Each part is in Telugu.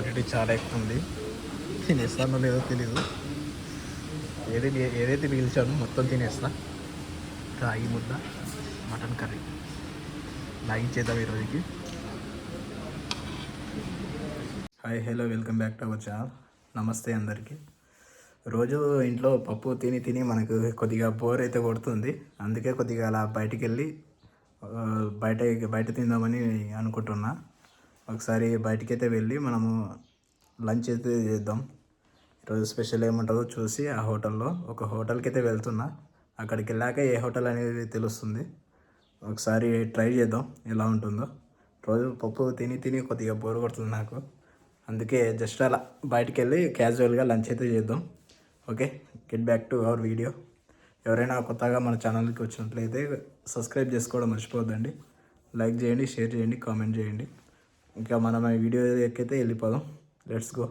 క్వాంటిటీ చాలా ఎక్కువ ఉంది. తినేస్తానో లేదో తెలీదు. ఏదైతే మిగిల్చానో మొత్తం తినేస్తా. రాగి ముద్ద, మటన్ కర్రీ లాగించేద్దాం ఈరోజుకి. Hi hello, welcome back to our channel. నమస్తే అందరికీ. రోజు ఇంట్లో పప్పు తిని మనకు కొద్దిగా బోర్ అయితే కొడుతుంది. అందుకే కొద్దిగా అలా బయటికి వెళ్ళి బయట తిందామని అనుకుంటున్నా. ఒకసారి బయటికైతే వెళ్ళి మనము లంచ్ అయితే చేద్దాం. ఈరోజు స్పెషల్ ఏముంటుందో చూసి ఆ ఒక హోటల్కి అయితే వెళ్తున్నా. అక్కడికి వెళ్ళాక ఏ హోటల్ అనేది తెలుస్తుంది. ఒకసారి ట్రై చేద్దాం ఎలా ఉంటుందో. రోజు పప్పు తిని కొద్దిగా బోర్ కొడుతుంది నాకు. అందుకే జస్ట్ అలా బయటికి వెళ్ళి క్యాజువల్గా లంచ్ అయితే చేద్దాం. Okay, get back to hour video. ఎవరైనా కొత్తగా మన ఛానల్కి వచ్చినట్లయితే సబ్స్క్రైబ్ చేసుకోవడం మర్చిపోవద్దండి. లైక్ చేయండి, షేర్ చేయండి, కామెంట్ చేయండి. ఇంకా మనం ఈ వీడియో ఎక్కైతే వెళ్ళిపోదాం. Let's go.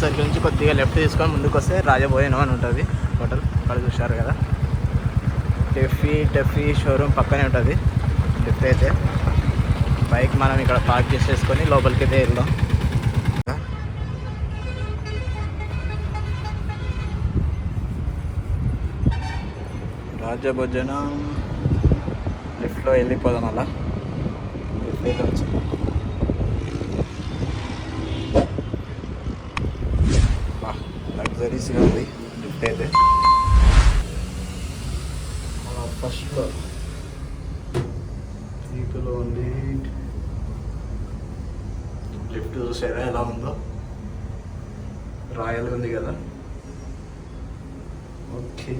సర్కిల్ నుంచి కొద్దిగా లెఫ్ట్ తీసుకొని ముందుకు వస్తే రాజభోజనం అని ఉంటుంది హోటల్. అక్కడ చూశారు కదా, టెఫీ షోరూమ్ పక్కనే ఉంటుంది. లెఫ్ట్ అయితే బైక్ మనం ఇక్కడ పార్క్ చేసేసుకొని లోపలికి అయితే వెళ్దాం. రాజభోజనం లెఫ్ట్లో వెళ్ళిపోదాం. అలా లెఫ్ట్ అయితే వచ్చింది. లగ్జరీస్గా ఉంది లిఫ్ట్ అయితే. ఫస్ట్ ఫ్లోర్ ఈకలో ఉంది. లిఫ్ట్ చూసారా ఎలా ఉందో, రాయల్గా ఉంది కదా. ఓకే,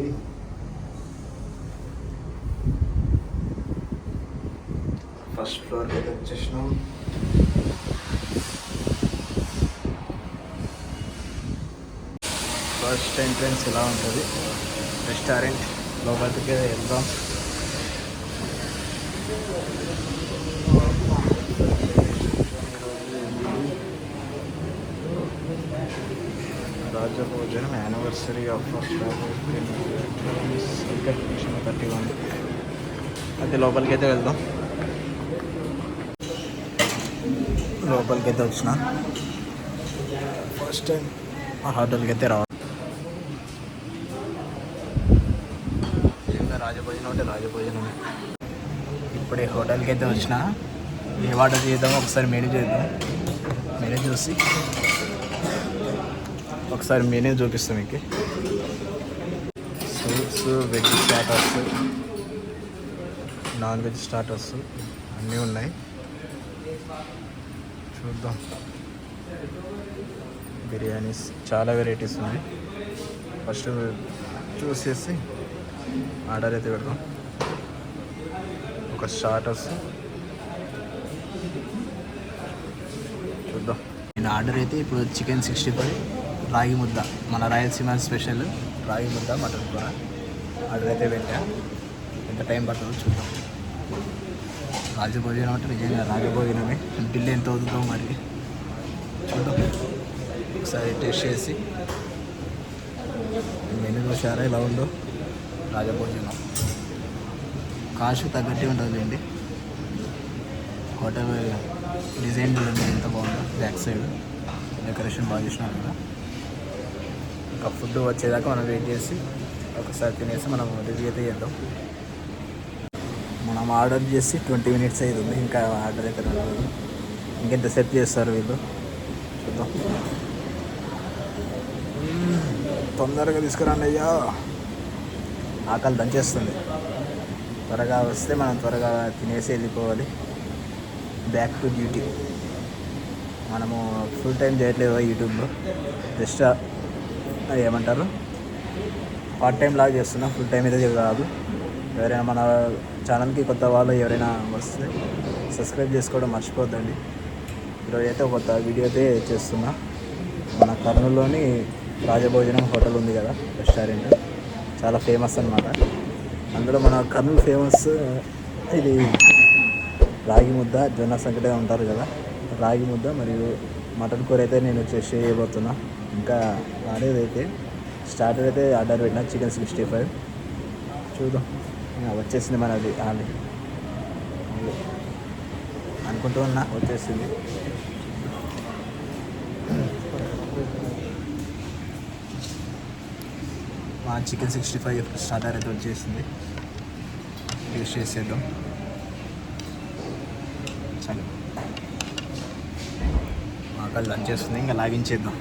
ఫస్ట్ ఫ్లోర్కి అయితే వచ్చేసినాం. ఫస్ట్ ఎంట్రన్స్ ఇలా ఉంటుంది. రెస్టారెంట్ లోపలికి వెళ్దాం. Rajabhojanam anniversary of 31. అయితే లోపలికి అయితే వెళ్దాం. లోపలికి అయితే వచ్చిన ఫస్ట్ టైం ఆ హోటల్కి అయితే రావాలి. రాజభోజనం అంటే రాజభోజనమే. ఇప్పుడే హోటల్కి అయితే వచ్చిన. ఏ ఆర్డర్ చేద్దామో ఒకసారి మెనూ చేద్దాం. మెనూ చూసి ఒకసారి మెనూ చూపిస్తాం మీకు. Soups, veg starters, non veg starters అన్నీ ఉన్నాయి. చూద్దాం. బిర్యానీస్ చాలా వెరైటీస్ ఉన్నాయి. ఫస్ట్ చూసేసి ఆర్డర్ అయితే పెడదాం. ఒక స్టార్టర్స్ చూద్దాం. నేను ఆర్డర్ అయితే ఇప్పుడు చికెన్ 65, రాగి ముద్ద, మన రాయలసీమ స్పెషల్ రాగి ముద్ద, మటన్ కూర ఆర్డర్ అయితే పెట్టా. ఎంత టైం పడుతుందో చూద్దాం. రాజభోజనం అంటే నిజంగా రాజభోజనమే. బిల్లు ఎంత అవుతుందో మరి చూద్దాం. ఒకసారి టేస్ట్ చేసి మెనూ చూసారా ఎలా ఉందో. రాజభోజనం కాస్ట్ తగ్గట్టే ఉంటుందండి. హోటల్ డిజైన్ చూడండి ఎంత బాగుందో. బ్యాక్ సైడ్ డెకరేషన్ బాగా చేసినారు కదా. ఇంకా ఫుడ్ వచ్చేదాకా మనం వెయిట్ చేసి ఒకసారి తినేసి మనం రివ్యూ అయితే చేద్దాం. మనం ఆర్డర్ చేసి 20 minutes అవుతుంది. ఇంకా ఆర్డర్ అయితే రాలేదు. ఇంకెంత సెట్ చేస్తారు వీళ్ళు చూద్దాం. తొందరగా తీసుకురండి అయ్యా, ఆకలి దంచేస్తుంది. త్వరగా వస్తే మనం త్వరగా తినేసి వెళ్ళిపోవాలి. Back to duty. మనము ఫుల్ టైం చేయట్లేదు యూట్యూబ్లో, జస్ట్ ఏమంటారు పార్ట్ టైం లాగా చేస్తున్నాం. ఫుల్ టైం అయితే కాదు. ఎవరైనా మన ఛానల్కి కొత్త వాళ్ళు ఎవరైనా వస్తే సబ్స్క్రైబ్ చేసుకోవడం మర్చిపోద్దండి. ఈరోజు అయితే కొత్త వీడియో అయితే చేస్తున్నా. మన కర్నూలులోని రాజభోజనం హోటల్ ఉంది కదా, రెస్టారెంట్ చాలా ఫేమస్ అన్నమాట. అందులో మన కర్నూలు ఫేమస్ ఇది రాగి ముద్ద, జొన్న సంకటే ఉంటారు కదా, రాగి ముద్ద మరియు మటన్ కూర అయితే నేను చేయబోతున్నా. ఇంకా రాలేదైతే. స్టార్టర్ అయితే ఆర్డర్ పెట్టిన చికెన్ 65. చూద్దాం, వచ్చేసింది మనది ఆల్రెడీ అనుకుంటూ ఉన్నా, వచ్చేసింది. మా చికెన్ 65 స్టార్టర్ అయితే వచ్చేసింది. టేస్ట్ చేసేద్దాం. చాలు, మా అక్కడ లంచ్ చేస్తుంది, ఇంకా లాగించేద్దాం.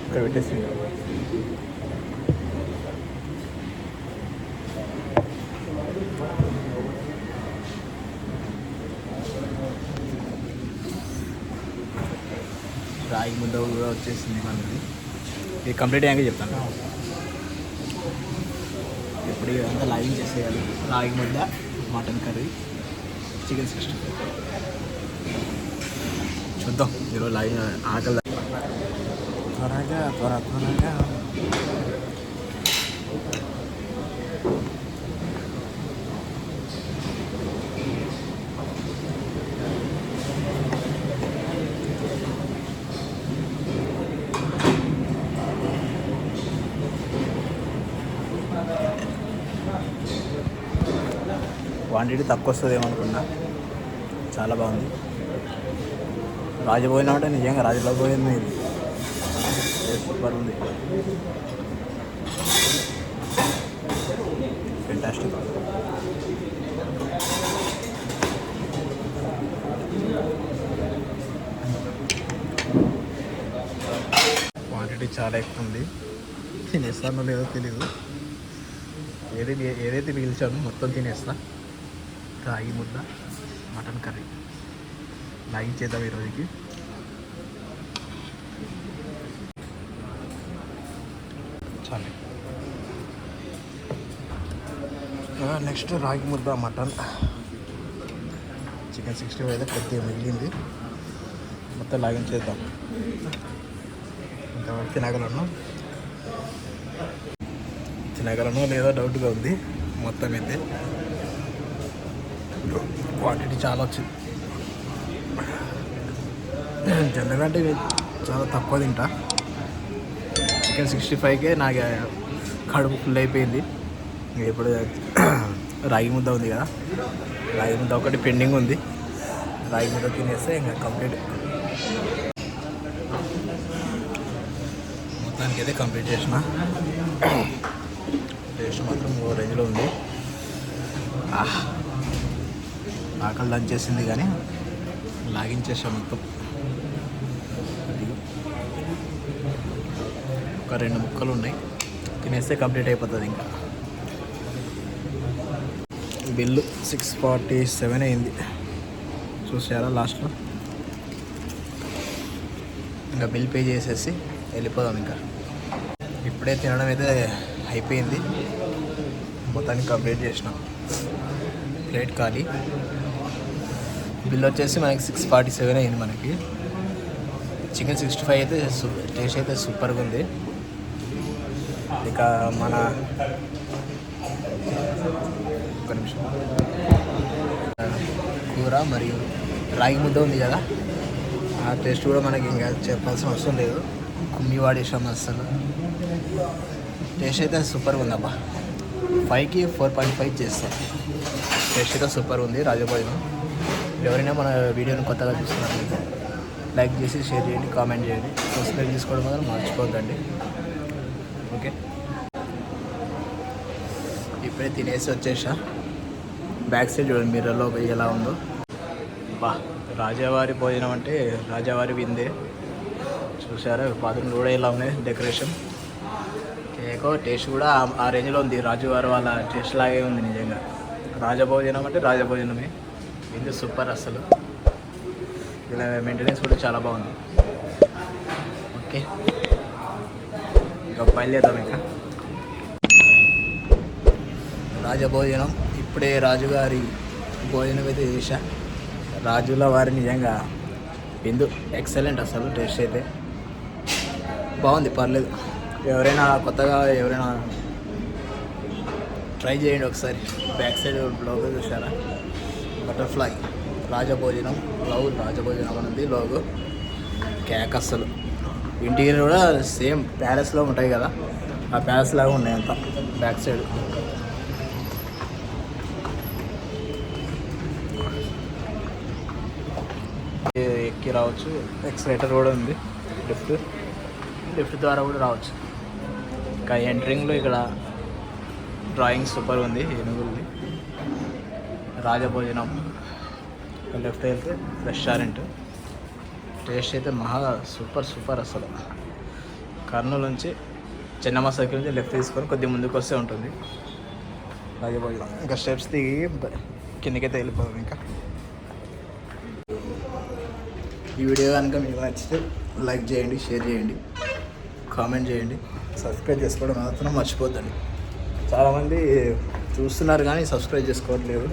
ఇక్కడ పెట్టేసి రాగి ముద్ద కూడా వచ్చేసింది మనది. ఇది కంప్లీట్ అయ్యాక చెప్తాను. ఇప్పుడు ఇదంతా లైవింగ్ చేసేయాలి. రాగి ముద్ద, మటన్ కర్రీ, చికెన్ 65. చూద్దాం ఈరోజు లైవ్ ఆకలి త్వరగా. క్వాంటిటీ తక్కువ వస్తుంది ఏమనుకున్నా, చాలా బాగుంది. రాజభోజనం అంటే నిజంగా రాజభోజనం ఇది, సూపర్ ఉంది, ఫెంటాస్టిక్. క్వాంటిటీ చాలా ఎక్కువ ఉంది. తినేస్తానో లేదో తెలీదు. ఏదైతే మిగిల్చానో మొత్తం తినేస్తా. రాగి ముద్ద, మటన్ కర్రీ లాగించేద్దాం ఈరోజుకి. చాలు. నెక్స్ట్ రాగి ముద్ద, మటన్, చికెన్ 65 అయితే కొద్దిగా మిగిలింది, మొత్తం లాగించేద్దాం. ఇంతవరకు తినగలను లేదో డౌట్గా ఉంది. మొత్తం అయితే క్వాంటిటీ చాలా వచ్చింది. జనరల్గా అంటే చాలా తక్కువ తింటా. చికెన్ 65కే నాకు కడుపు ఫుల్ అయిపోయింది. ఇప్పుడు రాగి ముద్ద ఉంది కదా, రాగి ముద్ద ఒకటి పెండింగ్ ఉంది. రాగి ముద్ద తినేస్తే ఇంకా కంప్లీట్, మొత్తానికి అయితే కంప్లీట్ చేసిన. టేస్ట్ మాత్రం ఓ రేంజ్లో ఉంది. ఆకలి లంచ్ చేసింది కానీ లాగించేసాం మొత్తం. ఒక 2 ముక్కలు ఉన్నాయి, తినేస్తే కంప్లీట్ అయిపోతుంది. ఇంకా బిల్లు 647 అయింది, చూసారా లాస్ట్లో. ఇంకా బిల్ పే చేసేసి వెళ్ళిపోదాం. ఇంకా ఇప్పుడే తినడం అయితే అయిపోయింది, మొత్తానికి కంప్లీట్ చేసినాం. ప్లేట్ ఖాళీ. బిల్ వచ్చేసి మనకి 647 అయింది. మనకి చికెన్ 65 అయితే టేస్ట్ అయితే సూపర్గా ఉంది. ఇక మన ఒక నిమిషం, కూర మరియు రాగి ముద్ద ఉంది కదా, ఆ టేస్ట్ కూడా మనకి ఇంకా చెప్పాల్సిన అవసరం లేదు. కుమ్మి వాడేసాం అసలు. టేస్ట్ అయితే సూపర్గా ఉందబ్బా. 5కి 4.5 చేస్తాం. టేస్ట్ అయితే సూపర్ ఉంది రాజభోజనం. ఎవరైనా మన వీడియోని కొత్తగా చూస్తున్నారు, లైక్ చేసి షేర్ చేయండి, కామెంట్ చేయండి, సబ్స్క్రైబ్ చేసుకోవడం మాత్రం మర్చిపోద్దండి. ఓకే, ఇప్పుడే తినేసి వచ్చేసా. బ్యాక్ సైడ్ చూడండి మిర్రర్లో ఎలా ఉందో. బా, రాజావారి భోజనం అంటే రాజావారి విందే. చూసారా, బాత్రూమ్ కూడా ఎలా ఉన్నాయి, డెకరేషన్, కేక చేసుకో. టేస్ట్ కూడా ఆ రేంజ్లో ఉంది. రాజుగారు వాళ్ళ టేస్ట్ లాగే ఉంది నిజంగా. రాజభోజనం అంటే రాజభోజనమే. ఇది సూపర్ అసలు. ఇలా మెయింటెనెన్స్ కూడా చాలా బాగుంది. ఓకే, ఇంకా బయలుదేరాం. ఇంకా రాజభోజనం ఇప్పుడే రాజుగారి భోజనం అయితే చేశా. రాజుల వారి నిజంగా బిందు ఎక్సలెంట్ అసలు. టేస్ట్ అయితే బాగుంది, పర్లేదు. ఎవరైనా కొత్తగా ట్రై చేయండి ఒకసారి. బ్యాక్ సైడ్ లోగో చూసారా, బటర్ఫ్లై రాజభోజనం, రాజభోజనం అనేది లోగో. కేక్ అసలు. ఇంటీరియర్ కూడా సేమ్ ప్యాలెస్లో ఉంటాయి కదా, ఆ ప్యాలెస్ లాగా ఉన్నాయి అంతా బ్యాక్ సైడ్. ఎక్కి రావచ్చు. ఎక్స్లేటర్ కూడా ఉంది. లిఫ్ట్ ద్వారా కూడా రావచ్చు. ఇంకా ఎంట్రింగ్లో ఇక్కడ డ్రాయింగ్ సూపర్ ఉంది, ఏనుగుంది. రాజభోజనం. లెఫ్ట్ వెళ్తే రెస్టారెంట్. టేస్ట్ అయితే సూపర్ అసలు. కర్నూలు నుంచి చెన్నమ్మ సర్కిల్ నుంచి లెఫ్ట్ తీసుకొని కొద్దిగా ముందుకు వస్తే ఉంటుంది రాజభోజనం. ఇంకా స్టెప్స్ దిగి కిందకైతే వెళ్ళిపోదాం. ఇంకా ఈ వీడియో కనుక మీకు నచ్చితే లైక్ చేయండి, షేర్ చేయండి, కామెంట్ చేయండి, సబ్స్క్రైబ్ చేసుకోవడం మాత్రం మర్చిపోద్దండి. చాలామంది చూస్తున్నారు కానీ సబ్స్క్రైబ్ చేసుకోవట్లేదు.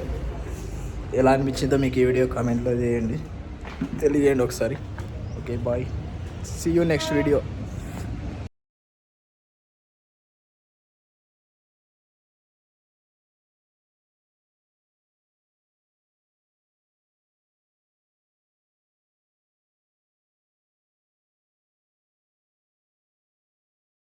ఎలా అనిపించిందో మీకు ఈ వీడియో కామెంట్లో చేయండి, తెలియజేయండి ఒకసారి. Okay, bye. See you next video.